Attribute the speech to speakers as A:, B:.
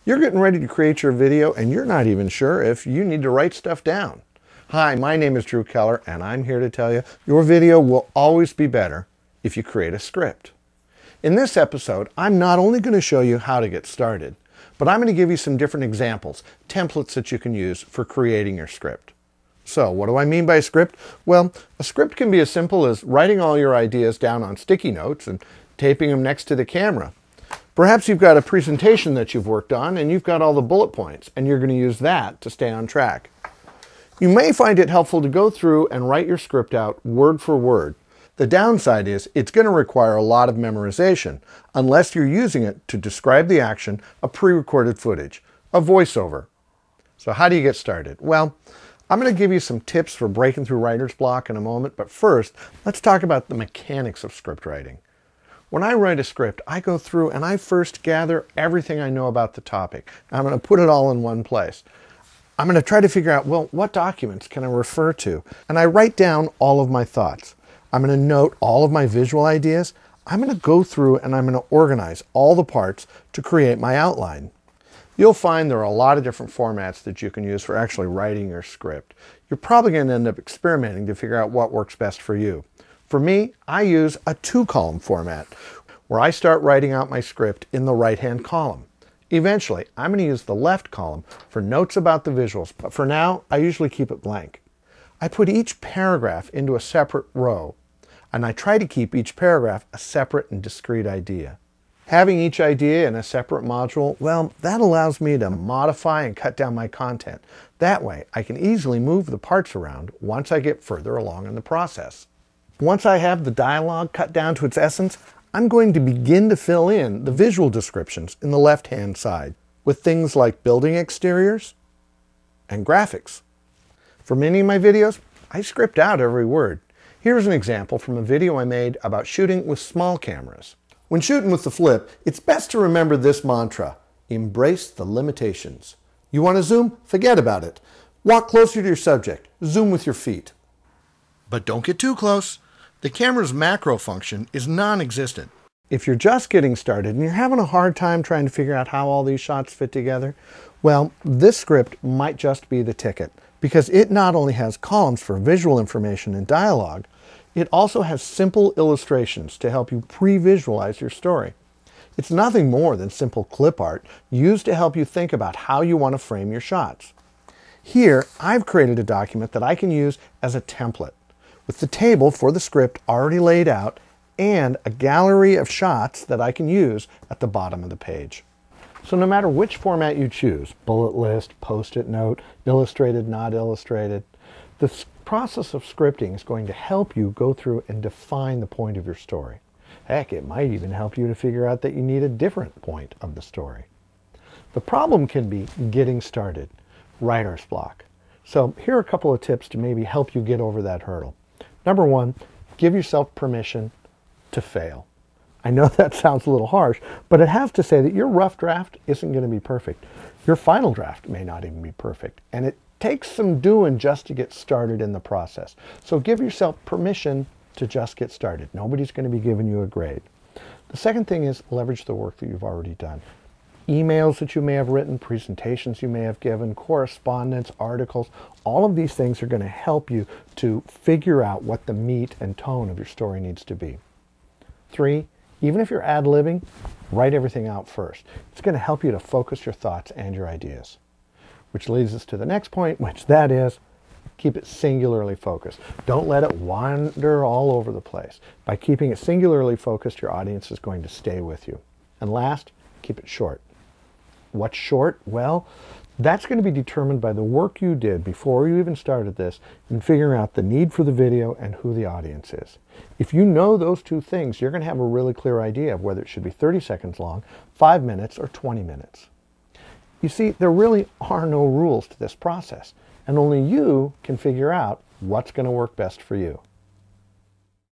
A: You're getting ready to create your video and you're not even sure if you need to write stuff down. Hi, my name is Drew Keller and I'm here to tell you your video will always be better if you create a script. In this episode, I'm not only going to show you how to get started, but I'm going to give you some different examples, templates that you can use for creating your script. So what do I mean by a script? Well, a script can be as simple as writing all your ideas down on sticky notes and taping them next to the camera. Perhaps you've got a presentation that you've worked on and you've got all the bullet points and you're going to use that to stay on track. You may find it helpful to go through and write your script out word for word. The downside is it's going to require a lot of memorization unless you're using it to describe the action of pre-recorded footage, a voiceover. So how do you get started? Well, I'm going to give you some tips for breaking through writer's block in a moment, but first, let's talk about the mechanics of script writing. When I write a script, I go through and I first gather everything I know about the topic. I'm going to put it all in one place. I'm going to try to figure out, well, what documents can I refer to? And I write down all of my thoughts. I'm going to note all of my visual ideas. I'm going to go through and I'm going to organize all the parts to create my outline. You'll find there are a lot of different formats that you can use for actually writing your script. You're probably going to end up experimenting to figure out what works best for you. For me, I use a 2-column format where I start writing out my script in the right-hand column. Eventually, I'm going to use the left column for notes about the visuals, but for now, I usually keep it blank. I put each paragraph into a separate row, and I try to keep each paragraph a separate and discrete idea. Having each idea in a separate module, well, that allows me to modify and cut down my content. That way, I can easily move the parts around once I get further along in the process. Once I have the dialogue cut down to its essence, I'm going to begin to fill in the visual descriptions in the left-hand side with things like building exteriors and graphics. For many of my videos, I script out every word. Here's an example from a video I made about shooting with small cameras. When shooting with the flip, it's best to remember this mantra: embrace the limitations. You want to zoom? Forget about it. Walk closer to your subject. Zoom with your feet. But don't get too close. The camera's macro function is non-existent. If you're just getting started and you're having a hard time trying to figure out how all these shots fit together, well, this script might just be the ticket, because it not only has columns for visual information and dialogue, it also has simple illustrations to help you pre-visualize your story. It's nothing more than simple clip art used to help you think about how you want to frame your shots. Here, I've created a document that I can use as a template, with the table for the script already laid out and a gallery of shots that I can use at the bottom of the page. So no matter which format you choose, bullet list, post-it note, illustrated, not illustrated, the process of scripting is going to help you go through and define the point of your story. Heck, it might even help you to figure out that you need a different point of the story. The problem can be getting started, writer's block. So here are a couple of tips to maybe help you get over that hurdle. Number one, give yourself permission to fail. I know that sounds a little harsh, but it has to say that your rough draft isn't going to be perfect. Your final draft may not even be perfect, and it takes some doing just to get started in the process. So give yourself permission to just get started. Nobody's going to be giving you a grade. The second thing is leverage the work that you've already done. Emails that you may have written, presentations you may have given, correspondence, articles, all of these things are going to help you to figure out what the meat and tone of your story needs to be. 3, even if you're ad-libbing, write everything out first. It's going to help you to focus your thoughts and your ideas. Which leads us to the next point, which that is, keep it singularly focused. Don't let it wander all over the place. By keeping it singularly focused, your audience is going to stay with you. And last, keep it short. What's short? Well, that's going to be determined by the work you did before you even started this in figuring out the need for the video and who the audience is. If you know those two things, you're going to have a really clear idea of whether it should be 30 seconds long, 5 minutes, or 20 minutes. You see, there really are no rules to this process, and only you can figure out what's going to work best for you.